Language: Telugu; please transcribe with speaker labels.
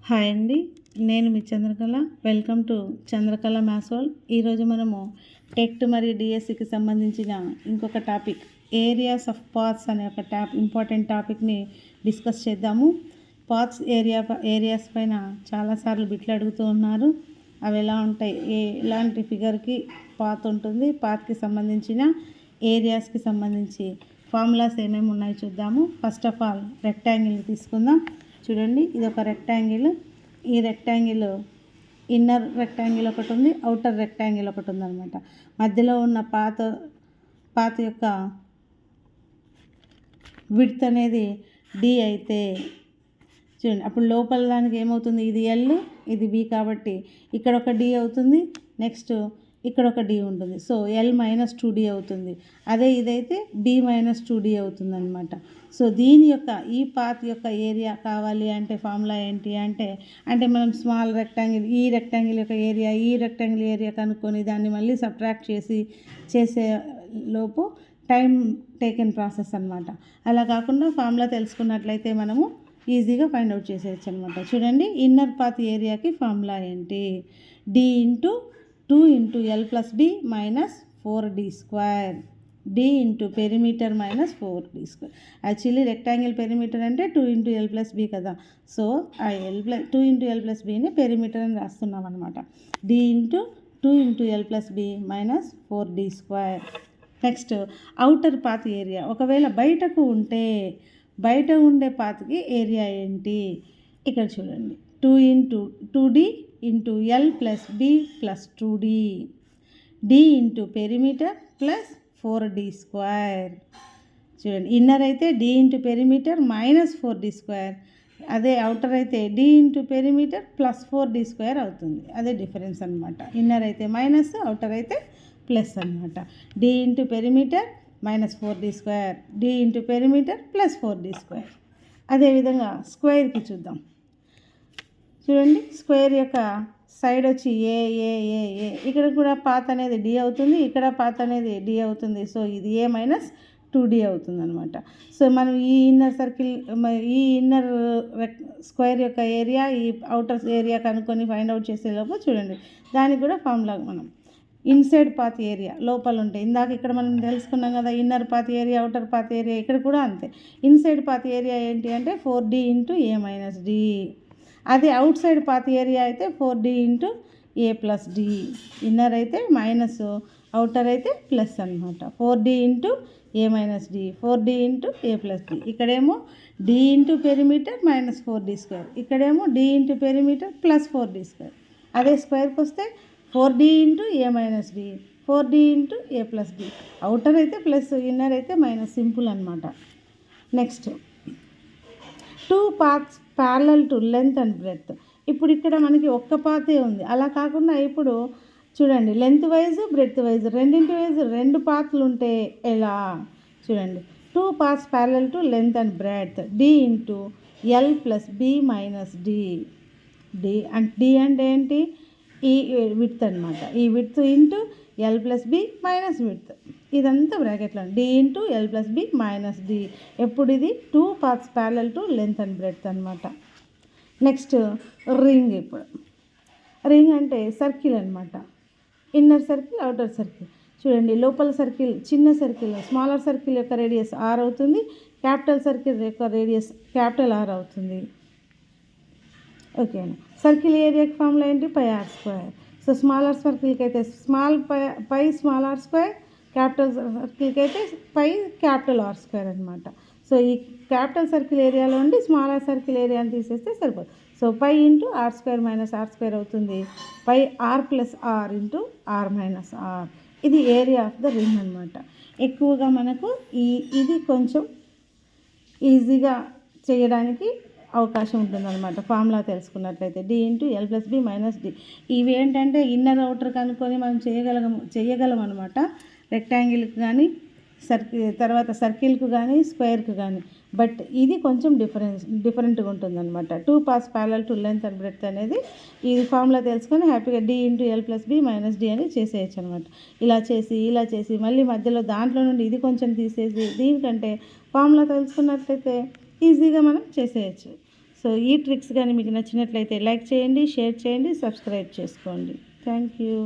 Speaker 1: హాయ్ అండి, నేను మీ Chandrakala. Welcome to Chandrakala maths world. ఈరోజు మనము టెట్ మరియు డిఎస్సికి సంబంధించిన ఇంకొక టాపిక్ ఏరియాస్ ఆఫ్ పాత్స్ అనే ఒక ఇంపార్టెంట్ టాపిక్ని డిస్కస్ చేద్దాము. పాత్స్ ఏరియాస్ పైన చాలాసార్లు బిట్లు అడుగుతూ ఉన్నారు. అవి ఎలా ఉంటాయి, ఎలాంటి ఫిగర్కి పాత్ ఉంటుంది, పాత్కి సంబంధించిన ఏరియాస్కి సంబంధించి ఫార్ములాస్ ఏమేమి ఉన్నాయో చూద్దాము. ఫస్ట్ ఆఫ్ ఆల్ రెక్టాంగిల్ తీసుకుందాం. చూడండి, ఇది ఒక రెక్టాంగిల్. ఈ రెక్టాంగిల్ ఇన్నర్ రెక్టాంగిల్ ఒకటి ఉంది, అవుటర్ రెక్టాంగిల్ ఒకటి ఉందన్నమాట. మధ్యలో ఉన్న పాత యొక్క విడ్త్ అనేది డి అయితే చూడండి, అప్పుడు లోపల దానికి ఏమవుతుంది, ఇది ఎల్ ఇది బి కాబట్టి ఇక్కడ ఒక డి అవుతుంది, నెక్స్ట్ ఇక్కడ ఒక డి ఉంటుంది. సో ఎల్ -2d అవుతుంది. అదే ఇదైతే బి -2d అవుతుంది అనమాట. సో దీని యొక్క ఈ పాత్ యొక్క ఏరియా కావాలి అంటే ఫార్ములా ఏంటి అంటే మనం స్మాల్ రెక్టాంగిల్ ఈ రెక్టాంగిల్ యొక్క ఏరియా ఈ రెక్టాంగిల్ ఏరియా కనుక్కొని దాన్ని మళ్ళీ సబ్ట్రాక్ట్ చేసే లోపు టైం టేకెన్ ప్రాసెస్ అనమాట. అలా కాకుండా ఫార్ములా తెలుసుకున్నట్లయితే మనము ఈజీగా ఫైండ్ అవుట్ చేసేయచ్చు అనమాట. చూడండి, ఇన్నర్ పాత్ ఏరియాకి ఫార్ములా ఏంటి, d into 2 × L + B - 4d², d into perimeter -4d². Actually rectangle perimeter అంటే 2 × L + B కదా. సో ఆ 2 × L + Bని పెరిమీటర్ అని రాస్తున్నాం అనమాట. d into 2 × L + B - 4d². Next outer path area. ఒకవేళ బయటకు ఉంటే బయట ఉండే పాత్కి ఏరియా ఏంటి, ఇక్కడ చూడండి, 2 × 2d × L + B + 2d, d into perimeter +4d². చూడండి, ఇన్నర్ అయితే d ఇంటూ పెరిమీటర్ -4d², అదే అవుటర్ అయితే d ఇంటూ పెరిమీటర్ +4d² అవుతుంది. అదే డిఫరెన్స్ అనమాట. ఇన్నర్ అయితే మైనస్, అవుటర్ అయితే ప్లస్ అనమాట. d into perimeter -4d², d into perimeter +4d². అదేవిధంగా స్క్వేర్కి చూద్దాం. చూడండి, స్క్వేర్ యొక్క సైడ్ వచ్చి ఏ ఏ ఏ ఏ ఇక్కడ కూడా పాత్ అనేది డి అవుతుంది, ఇక్కడ పాత్ అనేది డి అవుతుంది. సో ఇది ఏ -2d అవుతుంది అనమాట. సో మనం ఈ ఇన్నర్ స్క్వేర్ యొక్క ఏరియా ఈ అవుటర్ ఏరియా కనుక్కొని ఫైండ్ అవుట్ చేసేలోపు చూడండి, దానికి కూడా ఫార్ములా మనం ఇన్సైడ్ పాత్ ఏరియా లోపల ఉంటాయి. ఇందాక ఇక్కడ మనం తెలుసుకున్నాం కదా, inner path area outer path area, ఇక్కడ కూడా అంతే. ఇన్సైడ్ పాత్ ఏరియా ఏంటి అంటే 4d × A - d. అదే అవుట్ సైడ్ పాత్ ఏరియా అయితే 4d × A + d. ఇన్నర్ అయితే మైనస్, అవుటర్ అయితే ప్లస్ అనమాట. 4d × A - d, 4d × A + d. ఇక్కడేమో d ఇంటూ పెరిమీటర్ -4d², ఇక్కడేమో d ఇంటూ పెరిమీటర్ +4d². అదే స్క్వేర్కి వస్తే 4d × A - d, 4d × A + d. Outer అయితే ప్లస్, ఇన్నర్ అయితే మైనస్, సింపుల్ అనమాట. Next 2 paths parallel to length and breadth. ఇప్పుడు ఇక్కడ మనకి ఒక్క పాతే ఉంది. అలా కాకుండా ఇప్పుడు చూడండి, లెంత్ వైజ్ బ్రెడ్త్ వైజ్ రెండింటి వైజ్ 2 పాత్లు ఉంటే ఎలా చూడండి. 2 paths parallel to length and breadth, d into L + B - d. d అంటే ఏంటి, ఈ విడ్త్ అనమాట. ఈ width into L + B - width, ఇదంతా బ్రాకెట్లో d into L + B - d. ఎప్పుడు ఇది 2 paths parallel to length and breadth అనమాట. Next ring. ఇప్పుడు రింగ్ అంటే సర్కిల్ అనమాట. Inner circle, outer circle. చూడండి, లోపల సర్కిల్ చిన్న సర్కిల్ స్మాలర్ సర్కిల్ యొక్క రేడియస్ r అవుతుంది, క్యాపిటల్ సర్కిల్ యొక్క రేడియస్ R అవుతుంది. ఓకేనా. సర్కిల్ ఏరియాకి ఫార్ములా ఏంటి, πr². సో స్మాలర్ సర్కిల్కి అయితే పై స్మాల్ r², క్యాపిటల్ సర్కిల్కి అయితే క్యాపిటల్ R² అనమాట. సో ఈ క్యాపిటల్ సర్కిల్ ఏరియాలో ఉండి స్మాలర్ సర్కిల్ ఏరియాని తీసేస్తే సరిపోతుంది. సో π × r² - r² అవుతుంది, πr + r × r - r. ఇది ఏరియా ఆఫ్ ద రింగ్ అనమాట. ఎక్కువగా మనకు ఇది కొంచెం ఈజీగా చేయడానికి అవకాశం ఉంటుందన్నమాట. ఫార్ములా తెలుసుకున్నట్లయితే d × L + B - d. ఇవి ఏంటంటే ఇన్నర్ అవుటర్ కనుక్కొని మనం చేయగలం అనమాట. రెక్టాంగిల్కి కానీ తర్వాత సర్కిల్కి కానీ స్క్వేర్కి కానీ. బట్ ఇది కొంచెం డిఫరెంట్గా ఉంటుందన్నమాట. 2 paths parallel to length and breadth అనేది ఈ ఫార్ములా తెలుసుకొని హ్యాపీగా d × L + B - d అని చేసేయచ్చు అనమాట. ఇలా చేసి మళ్ళీ మధ్యలో దాంట్లో నుండి ఇది కొంచెం తీసేసి దీనికంటే ఫార్ములా తెలుసుకున్నట్లయితే ఈజీగా మనం చేసేయచ్చు. సో ఈ ట్రిక్స్ కానీ మీకు నచ్చినట్లయితే లైక్ చేయండి, షేర్ చేయండి, సబ్స్క్రైబ్ చేసుకోండి. Thank you.